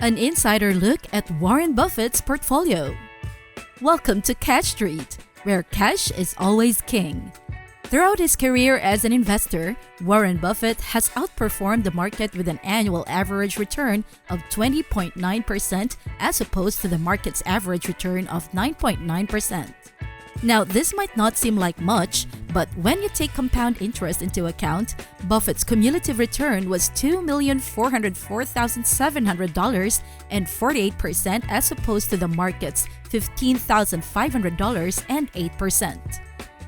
An insider look at Warren Buffett's portfolio. Welcome to Cash Street, where cash is always king. Throughout his career as an investor, Warren Buffett has outperformed the market with an annual average return of 20.9% as opposed to the market's average return of 9.9%. Now, this might not seem like much, but when you take compound interest into account, Buffett's cumulative return was $2,404,700 and 48% as opposed to the market's $15,500 and 8%.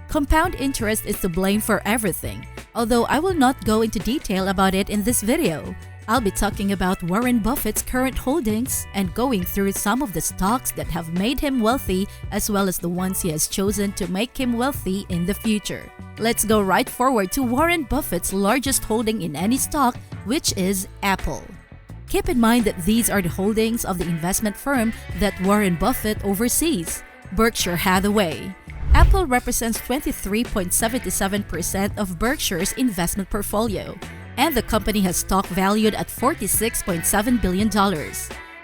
Compound interest is to blame for everything, although I will not go into detail about it in this video. I'll be talking about Warren Buffett's current holdings and going through some of the stocks that have made him wealthy as well as the ones he has chosen to make him wealthy in the future. Let's go right forward to Warren Buffett's largest holding in any stock, which is Apple. Keep in mind that these are the holdings of the investment firm that Warren Buffett oversees, Berkshire Hathaway. Apple represents 23.77% of Berkshire's investment portfolio, and the company has stock valued at $46.7 billion.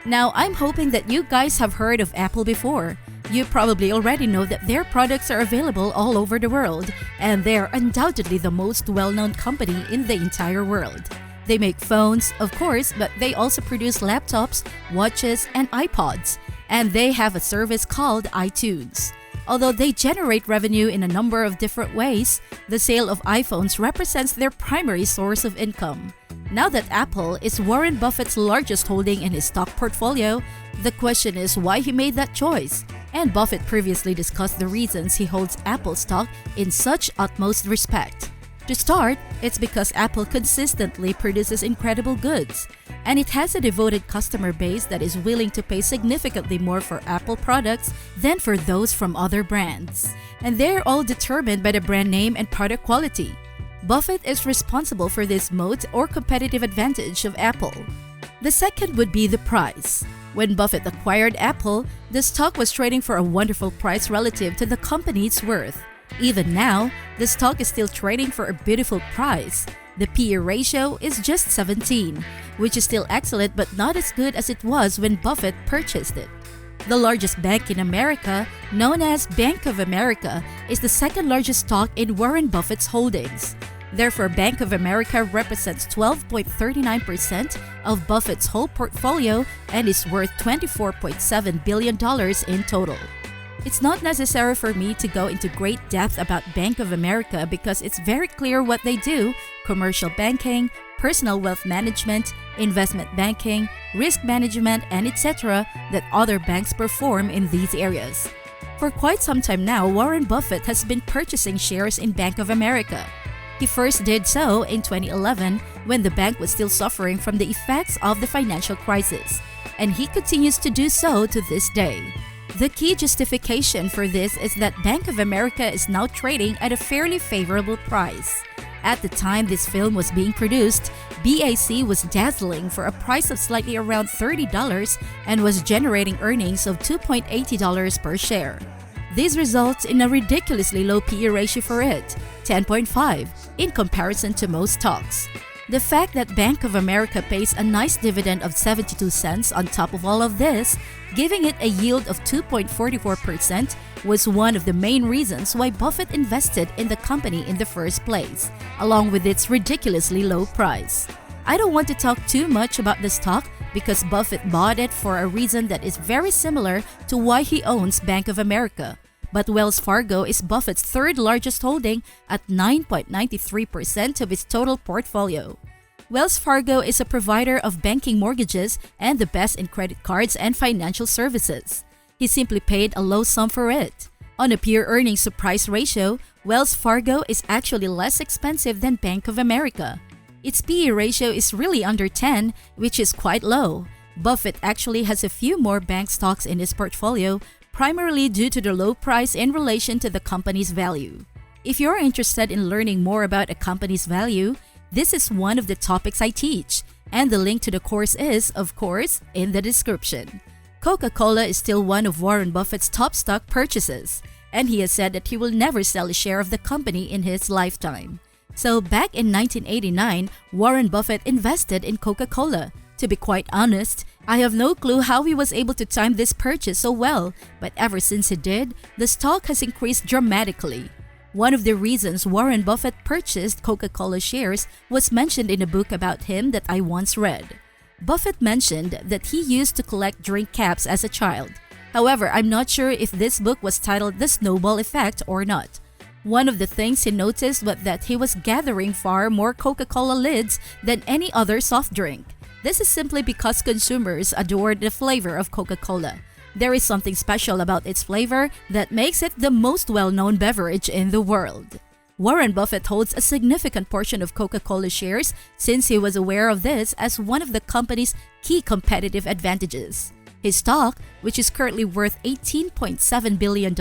Now, I'm hoping that you guys have heard of Apple before. You probably already know that their products are available all over the world, and they're undoubtedly the most well-known company in the entire world. They make phones, of course, but they also produce laptops, watches, and iPods, and they have a service called iTunes. Although they generate revenue in a number of different ways, the sale of iPhones represents their primary source of income. Now that Apple is Warren Buffett's largest holding in his stock portfolio, the question is why he made that choice. And Buffett previously discussed the reasons he holds Apple stock in such utmost respect. To start, it's because Apple consistently produces incredible goods, and it has a devoted customer base that is willing to pay significantly more for Apple products than for those from other brands. And they're all determined by the brand name and product quality. Buffett is responsible for this moat or competitive advantage of Apple. The second would be the price. When Buffett acquired Apple, the stock was trading for a wonderful price relative to the company's worth. Even now, the stock is still trading for a beautiful price. The PE ratio is just 17, which is still excellent but not as good as it was when Buffett purchased it. The largest bank in America, known as Bank of America, is the second largest stock in Warren Buffett's holdings. Therefore, Bank of America represents 12.39% of Buffett's whole portfolio and is worth $24.7 billion in total. It's not necessary for me to go into great depth about Bank of America because it's very clear what they do: commercial banking, personal wealth management, investment banking, risk management, and etc. that other banks perform in these areas. For quite some time now, Warren Buffett has been purchasing shares in Bank of America. He first did so in 2011 when the bank was still suffering from the effects of the financial crisis, and he continues to do so to this day. The key justification for this is that Bank of America is now trading at a fairly favorable price. At the time this film was being produced, BAC was dazzling for a price of slightly around $30 and was generating earnings of $2.80 per share. This results in a ridiculously low PE ratio for it, 10.5, in comparison to most stocks. The fact that Bank of America pays a nice dividend of 72 cents on top of all of this, giving it a yield of 2.44%, was one of the main reasons why Buffett invested in the company in the first place, along with its ridiculously low price. I don't want to talk too much about the stock because Buffett bought it for a reason that is very similar to why he owns Bank of America. But Wells Fargo is Buffett's third largest holding at 9.93% of its total portfolio. Wells Fargo is a provider of banking mortgages and the best in credit cards and financial services. He simply paid a low sum for it. On a pure earnings to price ratio, Wells Fargo is actually less expensive than Bank of America. Its PE ratio is really under 10, which is quite low. Buffett actually has a few more bank stocks in his portfolio, primarily due to the low price in relation to the company's value. If you're interested in learning more about a company's value, this is one of the topics I teach, and the link to the course is, of course, in the description. Coca-Cola is still one of Warren Buffett's top stock purchases, and he has said that he will never sell a share of the company in his lifetime. So back in 1989, Warren Buffett invested in Coca-Cola. To be quite honest, I have no clue how he was able to time this purchase so well, but ever since he did, the stock has increased dramatically. One of the reasons Warren Buffett purchased Coca-Cola shares was mentioned in a book about him that I once read. Buffett mentioned that he used to collect drink caps as a child. However, I'm not sure if this book was titled The Snowball Effect or not. One of the things he noticed was that he was gathering far more Coca-Cola lids than any other soft drink. This is simply because consumers adored the flavor of Coca-Cola. There is something special about its flavor that makes it the most well-known beverage in the world. Warren Buffett holds a significant portion of Coca-Cola shares since he was aware of this as one of the company's key competitive advantages. His stock, which is currently worth $18.7 billion,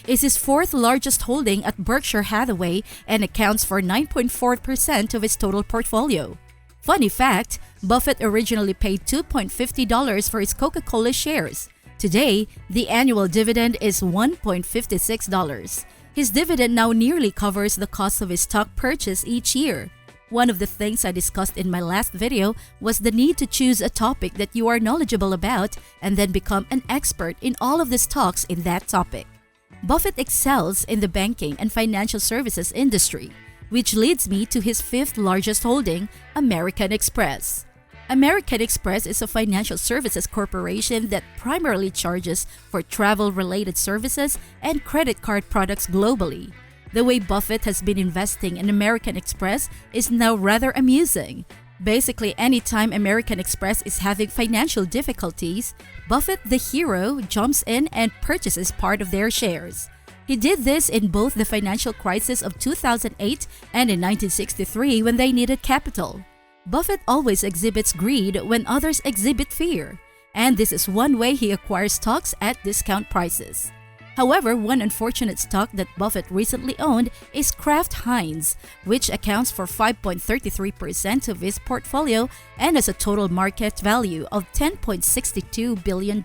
is his fourth largest holding at Berkshire Hathaway and accounts for 9.4% of his total portfolio. Funny fact, Buffett originally paid $2.50 for his Coca-Cola shares. Today, the annual dividend is $1.56. His dividend now nearly covers the cost of his stock purchase each year. One of the things I discussed in my last video was the need to choose a topic that you are knowledgeable about and then become an expert in all of the stocks in that topic. Buffett excels in the banking and financial services industry, which leads me to his fifth largest holding, American Express. American Express is a financial services corporation that primarily charges for travel-related services and credit card products globally. The way Buffett has been investing in American Express is now rather amusing. Basically, anytime American Express is having financial difficulties, Buffett, the hero, jumps in and purchases part of their shares. He did this in both the financial crisis of 2008 and in 1963 when they needed capital. Buffett always exhibits greed when others exhibit fear, and this is one way he acquires stocks at discount prices. However, one unfortunate stock that Buffett recently owned is Kraft Heinz, which accounts for 5.33% of his portfolio and has a total market value of $10.62 billion.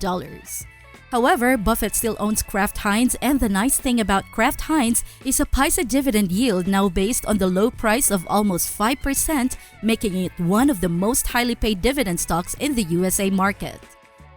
However, Buffett still owns Kraft Heinz, and the nice thing about Kraft Heinz is a paisa dividend yield now based on the low price of almost 5%, making it one of the most highly paid dividend stocks in the USA market.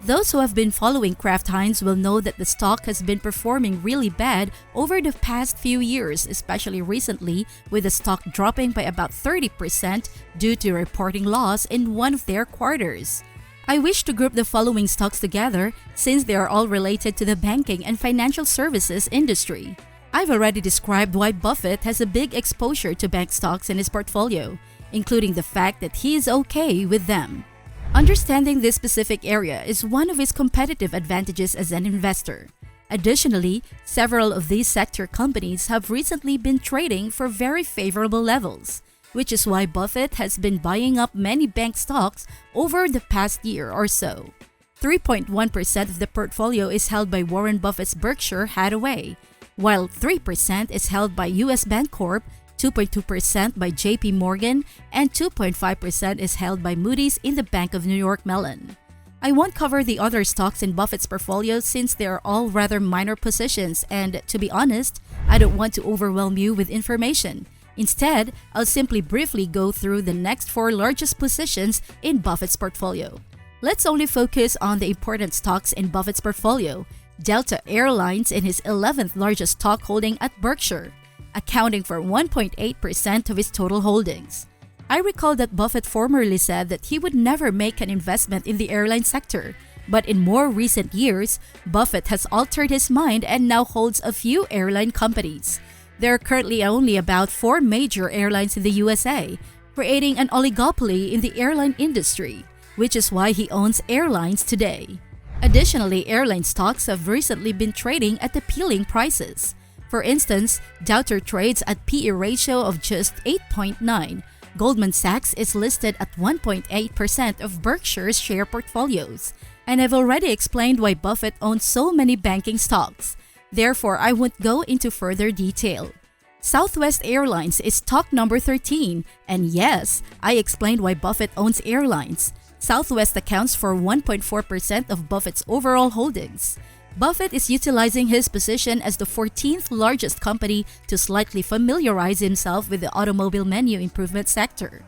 Those who have been following Kraft Heinz will know that the stock has been performing really bad over the past few years, especially recently, with the stock dropping by about 30% due to reporting loss in one of their quarters. I wish to group the following stocks together since they are all related to the banking and financial services industry. I've already described why Buffett has a big exposure to bank stocks in his portfolio, including the fact that he is okay with them. Understanding this specific area is one of his competitive advantages as an investor. Additionally, several of these sector companies have recently been trading for very favorable levels, which is why Buffett has been buying up many bank stocks over the past year or so. 3.1% of the portfolio is held by Warren Buffett's Berkshire Hathaway, while 3% is held by US Bancorp, 2.2% by JP Morgan, and 2.5% is held by Moody's in the Bank of New York Mellon. I won't cover the other stocks in Buffett's portfolio since they are all rather minor positions, and to be honest, I don't want to overwhelm you with information. Instead, I'll simply briefly go through the next four largest positions in Buffett's portfolio. Let's only focus on the important stocks in Buffett's portfolio. Delta Airlines in his 11th largest stock holding at Berkshire, accounting for 1.8% of his total holdings. I recall that Buffett formerly said that he would never make an investment in the airline sector, but in more recent years, Buffett has altered his mind and now holds a few airline companies. There are currently only about 4 major airlines in the USA, creating an oligopoly in the airline industry, which is why he owns airlines today. Additionally, airline stocks have recently been trading at appealing prices. For instance, Dow trades at PE ratio of just 8.9. Goldman Sachs is listed at 1.8% of Berkshire's share portfolios. And I've already explained why Buffett owns so many banking stocks. Therefore, I won't go into further detail. Southwest Airlines is stock number 13, and yes, I explained why Buffett owns airlines. Southwest accounts for 1.4% of Buffett's overall holdings. Buffett is utilizing his position as the 14th largest company to slightly familiarize himself with the automobile menu improvement sector.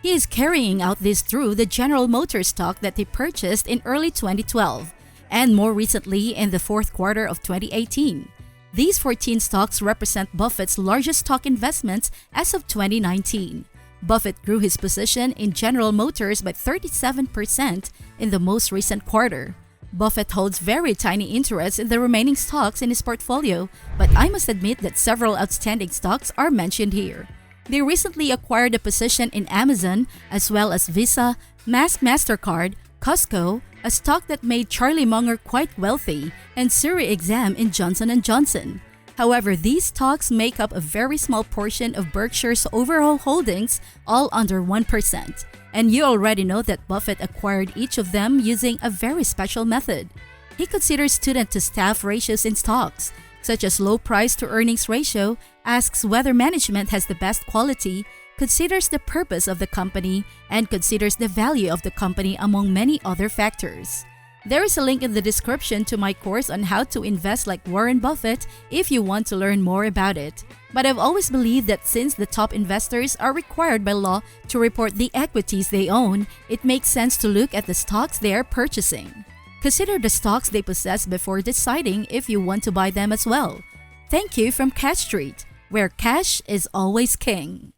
He is carrying out this through the General Motors stock that he purchased in early 2012 and more recently in the fourth quarter of 2018. These 14 stocks represent Buffett's largest stock investments as of 2019. Buffett grew his position in General Motors by 37% in the most recent quarter. Buffett holds very tiny interests in the remaining stocks in his portfolio, but I must admit that several outstanding stocks are mentioned here. They recently acquired a position in Amazon, as well as Visa, MasterCard, Costco, a stock that made Charlie Munger quite wealthy, and Siri Exam in Johnson & Johnson. However, these stocks make up a very small portion of Berkshire's overall holdings, all under 1%. And you already know that Buffett acquired each of them using a very special method. He considers student-to-staff ratios in stocks, such as low price-to-earnings ratio, asks whether management has the best quality, considers the purpose of the company, and considers the value of the company among many other factors. There is a link in the description to my course on how to invest like Warren Buffett if you want to learn more about it. But I've always believed that since the top investors are required by law to report the equities they own, it makes sense to look at the stocks they are purchasing. Consider the stocks they possess before deciding if you want to buy them as well. Thank you from Cash Street, where cash is always king.